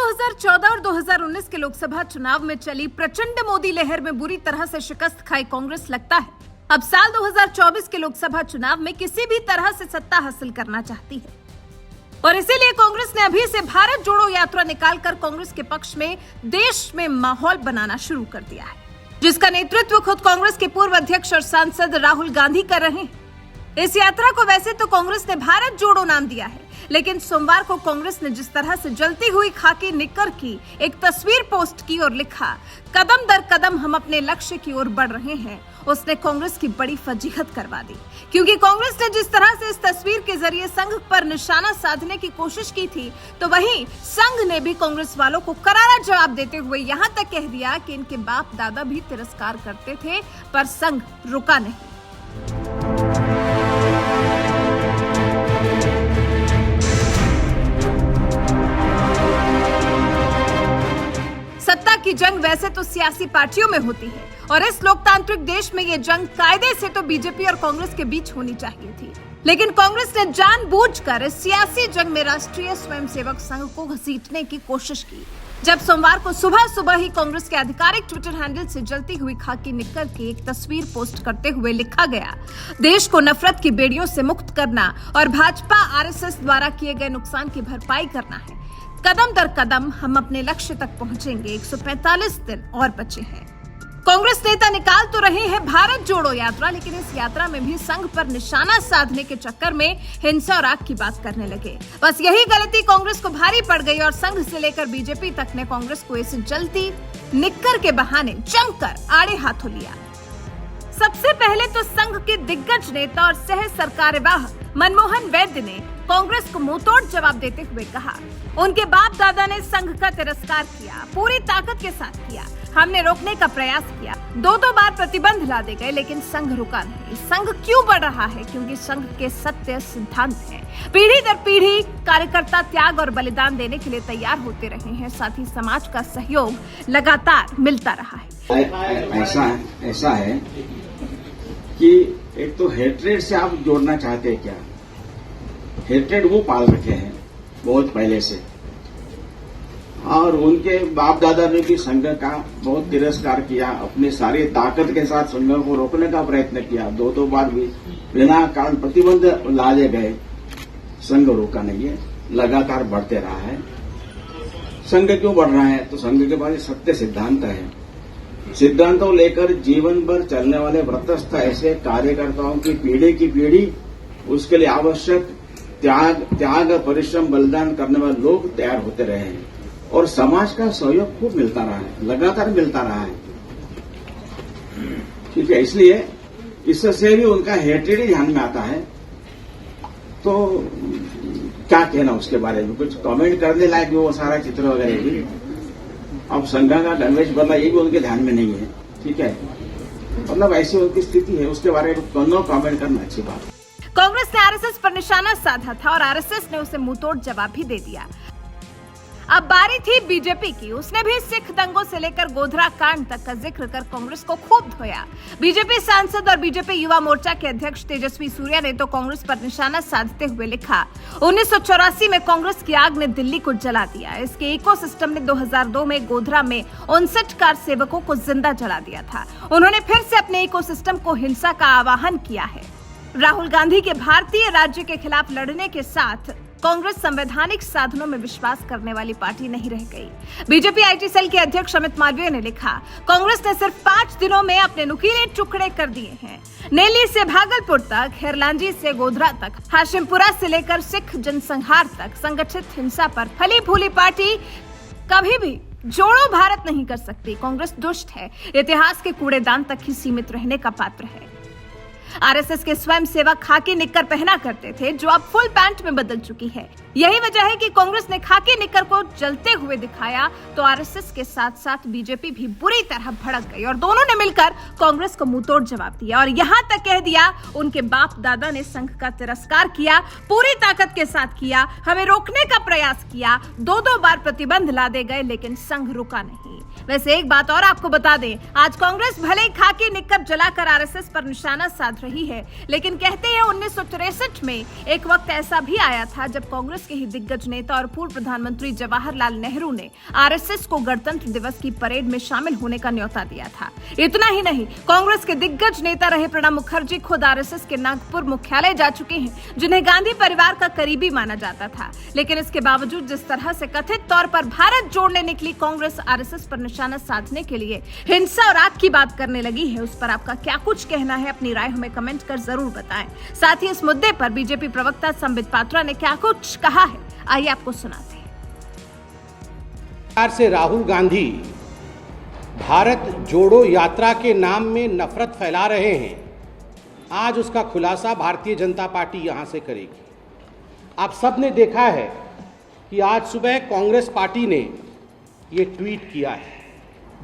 2014 और 2019 के लोकसभा चुनाव में चली प्रचंड मोदी लहर में बुरी तरह से शिकस्त खाई कांग्रेस लगता है अब साल 2024 के लोकसभा चुनाव में किसी भी तरह से सत्ता हासिल करना चाहती है और इसीलिए कांग्रेस ने अभी से भारत जोड़ो यात्रा निकालकर कांग्रेस के पक्ष में देश में माहौल बनाना शुरू कर दिया है, जिसका नेतृत्व खुद कांग्रेस के पूर्व अध्यक्ष और सांसद राहुल गांधी कर रहे हैं। इस यात्रा को वैसे तो कांग्रेस ने भारत जोड़ो नाम दिया है, लेकिन सोमवार को कांग्रेस ने जिस तरह से जलती हुई खाकी निक्कर की एक तस्वीर पोस्ट की और लिखा, कदम दर कदम हम अपने लक्ष्य की ओर बढ़ रहे हैं, उसने कांग्रेस की बड़ी फजीहत करवा दी। क्योंकि कांग्रेस ने जिस तरह से इस तस्वीर के जरिए संघ पर निशाना साधने की कोशिश की थी, तो वहीं संघ ने भी कांग्रेस वालों को करारा जवाब देते हुए यहां तक कह दिया कि इनके बाप दादा भी तिरस्कार करते थे, पर संघ रुका नहीं। सत्ता की जंग वैसे तो सियासी पार्टियों में होती है और इस लोकतांत्रिक देश में ये जंग कायदे से तो बीजेपी और कांग्रेस के बीच होनी चाहिए थी, लेकिन कांग्रेस ने जानबूझकर इस सियासी जंग में राष्ट्रीय स्वयंसेवक संघ को घसीटने की कोशिश की। जब सोमवार को सुबह सुबह ही कांग्रेस के आधिकारिक ट्विटर हैंडल से जलती हुई खाकी निक्कर की एक तस्वीर पोस्ट करते हुए लिखा गया, देश को नफरत की बेड़ियों से मुक्त करना और भाजपा आरएसएस द्वारा किए गए नुकसान की भरपाई करना है। कदम दर कदम हम अपने लक्ष्य तक पहुंचेंगे, 145 दिन और बचे हैं। कांग्रेस नेता निकाल तो रहे हैं भारत जोड़ो यात्रा, लेकिन इस यात्रा में भी संघ पर निशाना साधने के चक्कर में हिंसा और आग की बात करने लगे। बस यही गलती कांग्रेस को भारी पड़ गई और संघ से लेकर बीजेपी तक ने कांग्रेस को इस जलती निक्कर के बहाने जमकर आड़े हाथों लिया। सबसे पहले तो संघ के दिग्गज नेता और सह सरकारवाह मनमोहन वैद्य ने कांग्रेस को मुंहतोड़ जवाब देते हुए कहा, उनके बाप दादा ने संघ का तिरस्कार किया, पूरी ताकत के साथ किया। हमने रोकने का प्रयास किया, दो बार प्रतिबंध लादे गए, लेकिन संघ रुका नहीं। संघ क्यों बढ़ रहा है? क्योंकि संघ के सत्य सिद्धांत हैं। पीढ़ी दर पीढ़ी कार्यकर्ता त्याग और बलिदान देने के लिए तैयार होते रहे हैं, साथ ही समाज का सहयोग लगातार मिलता रहा है। ऐसा है कि एक तो हेट्रेड से आप जोड़ना चाहते हैं क्या? हेट्रेड वो पाल रखे हैं बहुत पहले से, और उनके बाप दादा ने भी संघ का बहुत तिरस्कार किया, अपनी सारी ताकत के साथ संघ को रोकने का प्रयत्न किया। दो बार भी बिना कारण प्रतिबंध लादे गए, संघ रोका नहीं है, लगातार बढ़ते रहा है। संघ क्यों बढ़ रहा है? तो संघ के पास सत्य सिद्धांत है। सिद्धांतों लेकर जीवन भर चलने वाले व्रतस्थ ऐसे कार्यकर्ताओं की पीढ़ी उसके लिए आवश्यक त्याग परिश्रम बलिदान करने वाले लोग तैयार होते रहे हैं और समाज का सहयोग खूब मिलता रहा है, लगातार मिलता रहा है। ठीक है, इसलिए इससे भी उनका हेट्रेड ही ध्यान में आता है। तो क्या कहना उसके बारे में, कुछ कमेंट करने लायक भी वो सारा चित्र वगैरह भी। अब संघ का गणवेश बदला, ये भी उनके ध्यान में नहीं है। ठीक है, मतलब ऐसी उनकी स्थिति है, उसके बारे में दोनों कमेंट करना अच्छी बात है। कांग्रेस ने आरएसएस पर निशाना साधा था और आरएसएस ने उसे मुंहतोड़ जवाब भी दे दिया। अब बारी थी बीजेपी की। उसने भी सिख दंगों से लेकर गोधरा कांड तक का जिक्र कर कांग्रेस को खूब धोया। बीजेपी सांसद और बीजेपी युवा मोर्चा के अध्यक्ष तेजस्वी सूर्या ने तो कांग्रेस पर निशाना साधते हुए लिखा, 1984 में कांग्रेस की आग ने दिल्ली को जला दिया। इसके इकोसिस्टम ने 2002 में गोधरा में 59 कार सेवकों को जिंदा जला दिया था। उन्होंने फिर से अपने इकोसिस्टम को हिंसा का आह्वान किया है। राहुल गांधी के भारतीय राज्य के खिलाफ लड़ने के साथ कांग्रेस संवैधानिक साधनों में विश्वास करने वाली पार्टी नहीं रह गई। बीजेपी आईटी सेल के अध्यक्ष अमित मालवीय ने लिखा, कांग्रेस ने सिर्फ 5 दिनों में अपने नुकीले टुकड़े कर दिए हैं। नेली से भागलपुर तक, हेरलांजी से गोधरा तक, हाशिमपुरा से लेकर सिख जनसंहार तक संगठित हिंसा पर फली फूली पार्टी कभी भी जोड़ो भारत नहीं कर सकती। कांग्रेस दुष्ट है, इतिहास के कूड़ेदान तक ही सीमित रहने का पात्र है। आरएसएस के स्वयंसेवक खाकी निक्कर पहना करते थे, जो अब फुल पैंट में बदल चुकी है। यही वजह है कि कांग्रेस ने खाकी निक्कर को जलते हुए दिखाया, तो आरएसएस के साथ साथ बीजेपी भी बुरी तरह भड़क गई और दोनों ने मिलकर कांग्रेस को मुंहतोड़ जवाब दिया और यहां तक कह दिया, उनके बाप दादा ने संघ का तिरस्कार किया, पूरी ताकत के साथ किया, हमें रोकने का प्रयास किया, दो बार प्रतिबंध लादे गए, लेकिन संघ रुका नहीं। वैसे एक बात और आपको बता दें, आज कांग्रेस भले ही खाकी निक्कर जलाकर आरएसएस पर निशाना साध रही है, लेकिन कहते हैं 1963 में एक वक्त ऐसा भी आया था जब कांग्रेस के ही दिग्गज नेता और पूर्व प्रधानमंत्री जवाहरलाल नेहरू ने आरएसएस को गणतंत्र दिवस की परेड में शामिल होने का न्योता दिया था। इतना ही नहीं, कांग्रेस के दिग्गज नेता रहे प्रणब मुखर्जी खुद आरएसएस के नागपुर मुख्यालय जा चुके हैं, जिन्हें गांधी परिवार का करीबी माना जाता था। लेकिन इसके बावजूद जिस तरह से कथित तौर पर भारत जोड़ने निकली कांग्रेस आरएसएस पर निशाना साधने के लिए हिंसा और आग की बात करने लगी है, उस पर आपका क्या कुछ कहना है? अपनी राय हमें कमेंट कर जरूर बताएं। साथ ही इस मुद्दे पर बीजेपी प्रवक्ता संबित पात्रा ने क्या कुछ कहा है, आइए आपको सुनाते हैं। से राहुल गांधी भारत जोड़ो यात्रा के नाम में नफरत फैला रहे हैं, आज उसका खुलासा भारतीय जनता पार्टी यहां से करेगी। आप सब ने देखा है कि आज सुबह कांग्रेस पार्टी ने ये ट्वीट किया है।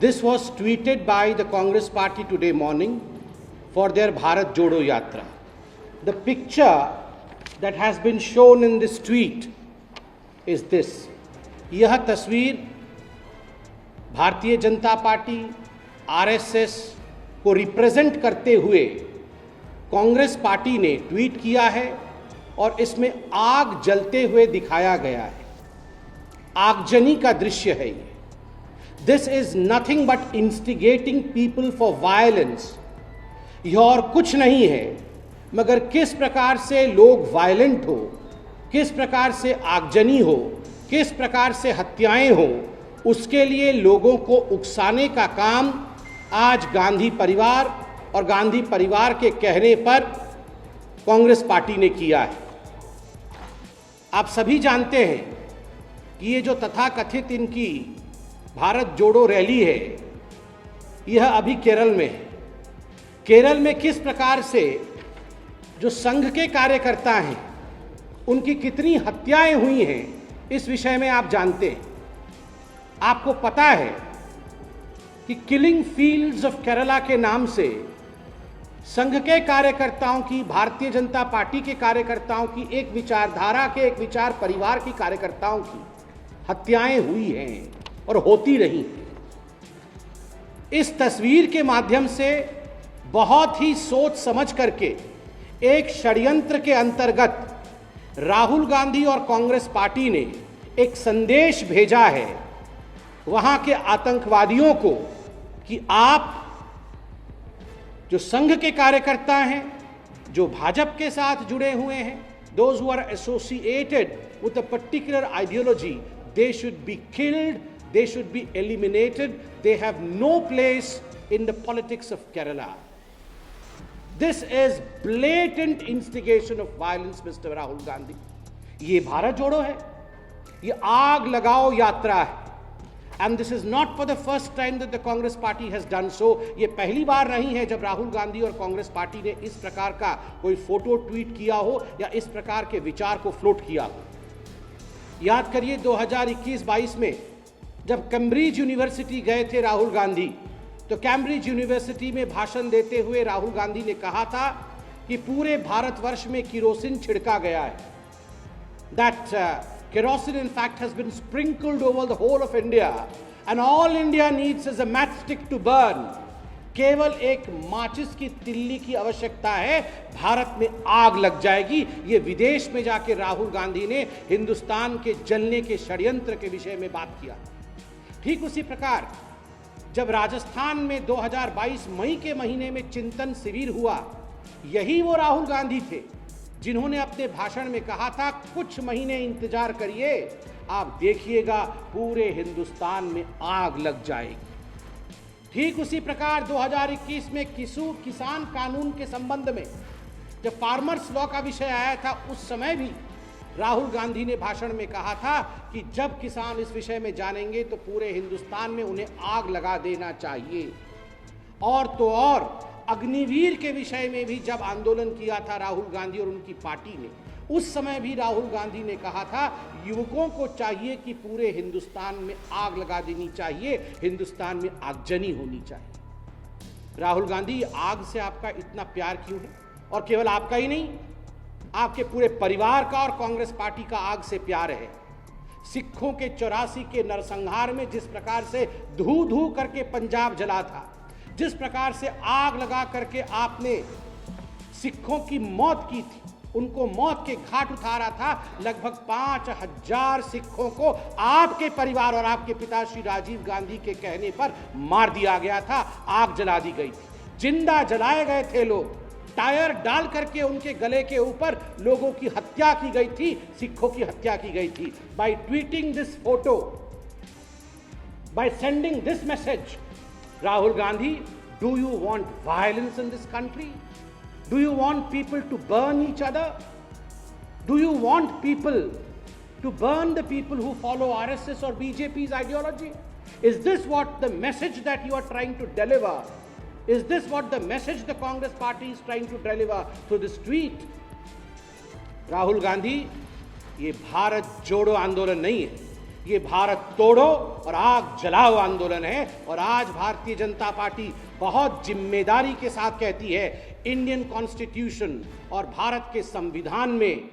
This was tweeted by the Congress party today morning for their Bharat Jodo Yatra. The picture that has been shown in this tweet is this. यह तस्वीर भारतीय जनता पार्टी आरएसएस को रिप्रेजेंट करते हुए कांग्रेस पार्टी ने ट्वीट किया है और इसमें आग जलते हुए दिखाया गया है। आगजनी का दृश्य है ये। This is nothing but instigating people for violence. यह और कुछ नहीं है मगर किस प्रकार से लोग वायलेंट हो, किस प्रकार से आगजनी हो, किस प्रकार से हत्याएं हो, उसके लिए लोगों को उकसाने का काम आज गांधी परिवार और गांधी परिवार के कहने पर कांग्रेस पार्टी ने किया है। आप सभी जानते हैं कि ये जो तथाकथित इनकी भारत जोड़ो रैली है, यह अभी केरल में है। केरल में किस प्रकार से जो संघ के कार्यकर्ता हैं उनकी कितनी हत्याएं हुई हैं, इस विषय में आप जानते हैं। आपको पता है कि किलिंग फील्ड्स ऑफ केरला के नाम से संघ के कार्यकर्ताओं की, भारतीय जनता पार्टी के कार्यकर्ताओं की, एक विचारधारा के, एक विचार परिवार की कार्यकर्ताओं की हत्याएं हुई हैं और होती रही हैं। इस तस्वीर के माध्यम से बहुत ही सोच समझ करके एक षड्यंत्र के अंतर्गत राहुल गांधी और कांग्रेस पार्टी ने एक संदेश भेजा है वहां के आतंकवादियों को कि आप जो संघ के कार्यकर्ता हैं, जो भाजपा के साथ जुड़े हुए हैं, those who are associated with a particular ideology, they should be killed, they should be eliminated, they have no place in the politics of Kerala. This is blatant instigation of violence, Mr. Rahul Gandhi. ये भारत जोड़ो है, ये आग लगाओ यात्रा है। And this is not for the first time that the Congress party has done so. ये पहली बार नहीं है जब राहुल गांधी और कांग्रेस पार्टी ने इस प्रकार का कोई फोटो ट्वीट किया हो या इस प्रकार के विचार को फ्लोट किया हो। याद करिए 2021-22 में जब कैम्ब्रिज यूनिवर्सिटी गए थे राहुल गांधी, तो कैम्ब्रिज यूनिवर्सिटी में भाषण देते हुए राहुल गांधी ने कहा था कि पूरे भारतवर्ष में किरोसिन छिड़का गया है। That kerosene in fact has been sprinkled over the whole of India and all India needs is a matchstick to burn. केवल एक माचिस की तिल्ली की आवश्यकता है, भारत में आग लग जाएगी। ये विदेश में जाके राहुल गांधी ने हिंदुस्तान के जलने के षड्यंत्र के विषय में बात किया। ठीक उसी प्रकार जब राजस्थान में 2022 मई के महीने में चिंतन शिविर हुआ, यही वो राहुल गांधी थे जिन्होंने अपने भाषण में कहा था कुछ महीने इंतजार करिए, आप देखिएगा पूरे हिंदुस्तान में आग लग जाएगी। ठीक उसी प्रकार 2021 में किसान कानून के संबंध में जब फार्मर्स लॉ का विषय आया था, उस समय भी राहुल गांधी ने भाषण में कहा था कि जब किसान इस विषय में जानेंगे तो पूरे हिंदुस्तान में उन्हें आग लगा देना चाहिए। और तो और अग्निवीर के विषय में भी जब आंदोलन किया था राहुल गांधी और उनकी पार्टी ने, उस समय भी राहुल गांधी ने कहा था युवकों को चाहिए कि पूरे हिंदुस्तान में आग लगा देनी चाहिए, हिंदुस्तान में आगजनी होनी चाहिए। राहुल गांधी, आग से आपका इतना प्यार क्यों है? और केवल आपका ही नहीं, आपके पूरे परिवार का और कांग्रेस पार्टी का आग से प्यार है। सिखों के 84 के नरसंहार में जिस प्रकार से धू धू करके पंजाब जला था, जिस प्रकार से आग लगा करके आपने सिखों की मौत की थी, उनको मौत के घाट उतारा था, लगभग 5000 सिखों को आपके परिवार और आपके पिता श्री राजीव गांधी के कहने पर मार दिया गया था, आग जला दी गई थी, जिंदा जलाए गए थे लोग, टायर डाल करके उनके गले के ऊपर लोगों की हत्या की गई थी, सिखों की हत्या की गई थी। By tweeting this photo, by sending this message, Rahul Gandhi, do you want violence in this country? Do you want people to burn each other? Do you want people to burn the people who follow RSS or BJP's ideology? Is this what the message that you are trying to deliver? Is this what the message the Congress party is trying to deliver through this tweet? Rahul Gandhi, ये भारत जोड़ो आंदोलन नहीं है, ये भारत तोड़ो और आग जलाओ आंदोलन है। और आज भारतीय जनता पार्टी बहुत जिम्मेदारी के साथ कहती है, इंडियन कॉन्स्टिट्यूशन और भारत के संविधान में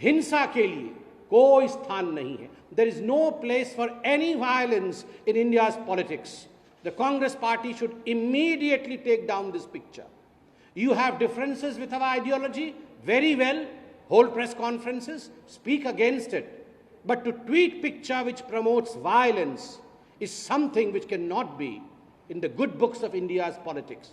हिंसा के लिए कोई स्थान नहीं है। There is no place for any violence in India's politics. The Congress party should immediately take down this picture. You have differences with our ideology, very well, hold press conferences, speak against it. But to tweet picture which promotes violence is something which cannot be in the good books of India's politics.